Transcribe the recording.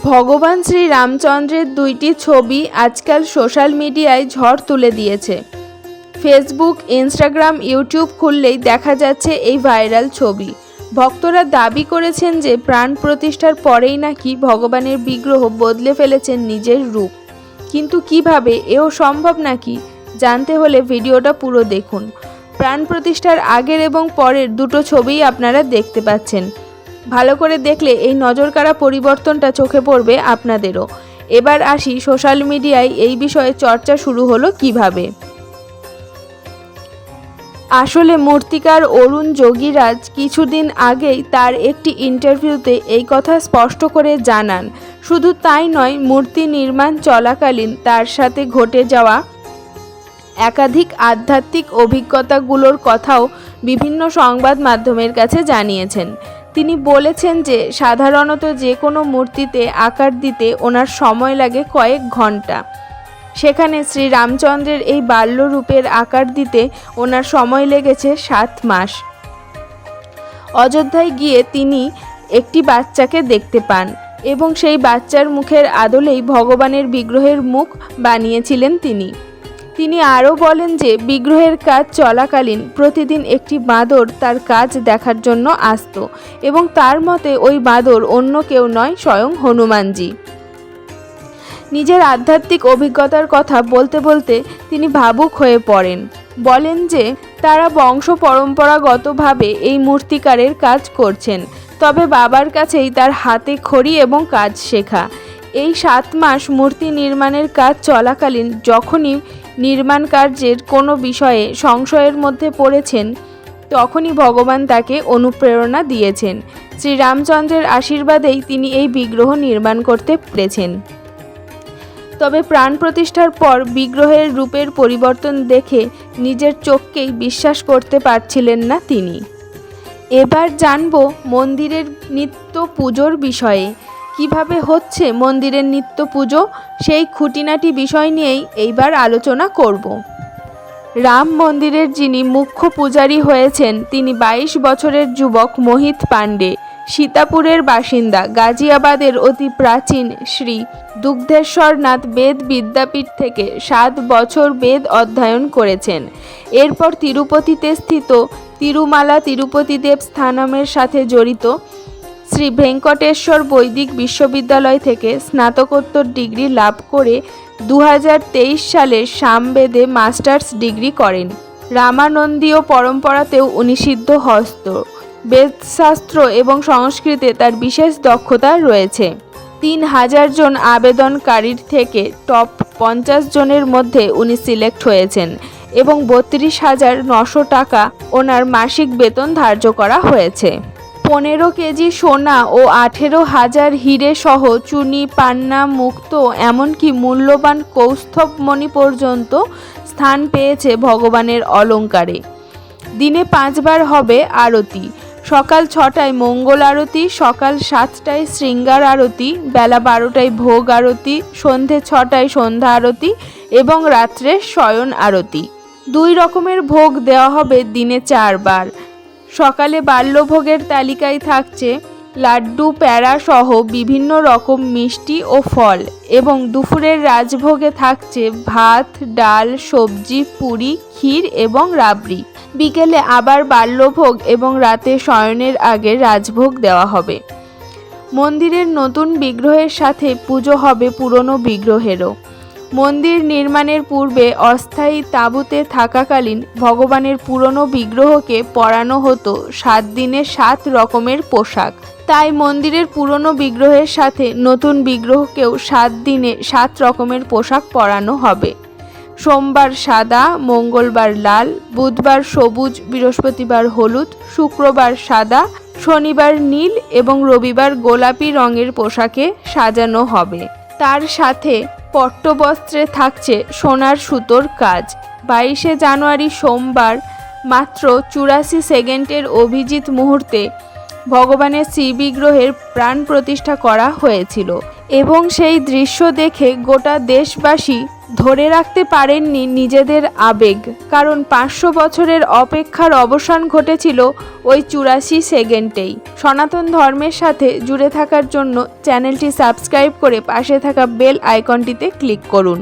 ভগবান শ্রী রামচন্দ্রের দুইটি ছবি আজকাল সোশ্যাল মিডিয়ায় ঝড় তুলে দিয়েছে। ফেসবুক, ইনস্টাগ্রাম, ইউটিউব খুললেই দেখা যাচ্ছে এই ভাইরাল ছবি। ভক্তরা দাবি করেছেন যে প্রাণ প্রতিষ্ঠার পরেই নাকি ভগবানের বিগ্রহ বদলে ফেলেছেন নিজের রূপ। কিন্তু কিভাবে এও সম্ভব নাকি জানতে হলে ভিডিওটা পুরো দেখুন। প্রাণ প্রতিষ্ঠার আগের এবং পরের দুটো ছবিই আপনারা দেখতে পাচ্ছেন। ভালো করে দেখলে এই নজরকাড়া পরিবর্তনটা চোখে পড়বে আপনাদেরও। এবার আসি সোশ্যাল মিডিয়ায় এই বিষয়ে চর্চা শুরু হলো কিভাবে। আসলে মূর্তিকার অরুণ যোগীরাজ কিছুদিন আগেই তার একটি ইন্টারভিউতে এই কথা স্পষ্ট করে জানান। শুধু তাই নয়, মূর্তি নির্মাণ চলাকালীন তার সাথে ঘটে যাওয়া একাধিক আধ্যাত্মিক অভিজ্ঞতাগুলোর কথাও বিভিন্ন সংবাদ মাধ্যমের কাছে জানিয়েছেন। তিনি বলেছেন যে সাধারণত যে কোনো মূর্তিতে আকার দিতে ওনার সময় লাগে কয়েক ঘন্টা, সেখানে শ্রী রামচন্দ্রের এই বাল্যরূপের আকার দিতে ওনার সময় লেগেছে 7 মাস। অযোধ্যায় গিয়ে তিনি একটি বাচ্চাকে দেখতে পান এবং সেই বাচ্চার মুখের আদলেই ভগবানের বিগ্রহের মুখ বানিয়েছিলেন তিনি। তিনি আরও বলেন যে বিগ্রহের কাজ চলাকালীন প্রতিদিন একটি বাঁদর তার কাজ দেখার জন্য আসত এবং তার মতে ওই বাঁদর অন্য কেউ নয়, স্বয়ং হনুমানজি। নিজের আধ্যাত্মিক অভিজ্ঞতার কথা বলতে বলতে তিনি ভাবুক হয়ে পড়েন। বলেন যে তারা বংশ পরম্পরাগতভাবে এই মূর্তিকারের কাজ করছেন, তবে বাবার কাছেই তার হাতে খড়ি এবং কাজ শেখা। এই 7 মাস মূর্তি নির্মাণের কাজ চলাকালীন যখনই নির্মাণ কার্যের কোনো বিষয়ে সংশয়ের মধ্যে পড়েছেন, তখনই ভগবান তাকে অনুপ্রেরণা দিয়েছেন। শ্রীরামচন্দ্রের আশীর্বাদেই তিনি এই বিগ্রহ নির্মাণ করতে পেরেছেন। তবে প্রাণ প্রতিষ্ঠার পর বিগ্রহের রূপের পরিবর্তন দেখে নিজের চোখকেই বিশ্বাস করতে পারছিলেন না তিনি। এবার জানব মন্দিরের নিত্য পুজোর বিষয়ে। কিভাবে হচ্ছে মন্দিরের নিত্য পুজো, সেই খুঁটিনাটি বিষয় নিয়েই এইবার আলোচনা করব। রাম মন্দিরের যিনি মুখ্য পূজারী হয়েছেন তিনি 22 বছরের যুবক মোহিত পাণ্ডে, সীতাপুরের বাসিন্দা। গাজিয়াবাদের অতি প্রাচীন শ্রী দুগ্ধেশ্বরনাথ বেদ বিদ্যাপীঠ থেকে 7 বছর বেদ অধ্যয়ন করেছেন। এরপর তিরুপতিতে স্থিত তিরুমালা তিরুপতি দেব স্থানমের সাথে জড়িত শ্রী ভেঙ্কটেশ্বর বৈদিক বিশ্ববিদ্যালয় থেকে স্নাতকোত্তর ডিগ্রি লাভ করে 2023 সালে সামবেদে মাস্টার্স ডিগ্রি করেন। রামানন্দীয় পরম্পরাতেও উনি সিদ্ধহস্ত। বেদশাস্ত্র এবং সংস্কৃতে তার বিশেষ দক্ষতা রয়েছে। 3000 জন আবেদনকারীর থেকে টপ 50 জনের মধ্যে উনি সিলেক্ট হয়েছেন এবং 32,900 টাকা ওনার মাসিক বেতন ধার্য করা হয়েছে। 15 কেজি সোনা ও 18,000 হিরে সহ চুনি, পান্না, মুক্ত এমনকি মূল্যবান কৌস্তভমণি পর্যন্ত স্থান পেয়েছে ভগবানের অলঙ্কারে। দিনে 5 বার হবে আরতি। সকাল 6টায় মঙ্গল আরতি, সকাল 7টায় শৃঙ্গার আরতি, বেলা 12টায় ভোগ আরতি, সন্ধে 6টায় সন্ধ্যা আরতি এবং রাত্রে শয়ন আরতি। 2 রকমের ভোগ দেওয়া হবে দিনে 4 বার। সকালে বাল্যভোগের তালিকায় থাকছে লাড্ডু, প্যাড়া সহ বিভিন্ন রকম মিষ্টি ও ফল এবং দুপুরের রাজভোগে থাকছে ভাত, ডাল, সবজি, পুরি, ক্ষীর এবং রাবড়ি। বিকেলে আবার বাল্যভোগ এবং রাতে শয়নের আগে রাজভোগ দেওয়া হবে। মন্দিরের নতুন বিগ্রহের সাথে পুজো হবে পুরনো বিগ্রহেরও। মন্দির নির্মাণের পূর্বে অস্থায়ী তাঁবুতে থাকাকালীন ভগবানের পুরনো বিগ্রহকে পরানো হতো 7 দিনে 7 রকমের পোশাক। তাই মন্দিরের পুরনো বিগ্রহের সাথে নতুন বিগ্রহকেও 7 দিনে 7 রকমের পোশাক পরানো হবে। সোমবার সাদা, মঙ্গলবার লাল, বুধবার সবুজ, বৃহস্পতিবার হলুদ, শুক্রবার সাদা, শনিবার নীল এবং রবিবার গোলাপি রঙের পোশাকে সাজানো হবে। তার সাথে পট্টবস্ত্রে থাকছে সোনার সুতোর কাজ। 22শে জানুয়ারি সোমবার মাত্র 84 সেকেন্ডের অভিজিৎ মুহূর্তে ভগবানের শ্রীবিগ্রহের প্রাণ প্রতিষ্ঠা করা হয়েছিল এবং সেই দৃশ্য দেখে গোটা দেশবাসী ধরে রাখতে পারেননি নিজেদের আবেগ, কারণ 500 বছরের অপেক্ষার অবসান ঘটেছিল ওই 84 সেকেন্ডেই। সনাতন ধর্মের সাথে জুড়ে থাকার জন্য চ্যানেলটি সাবস্ক্রাইব করে পাশে থাকা বেল আইকনটিতে ক্লিক করুন।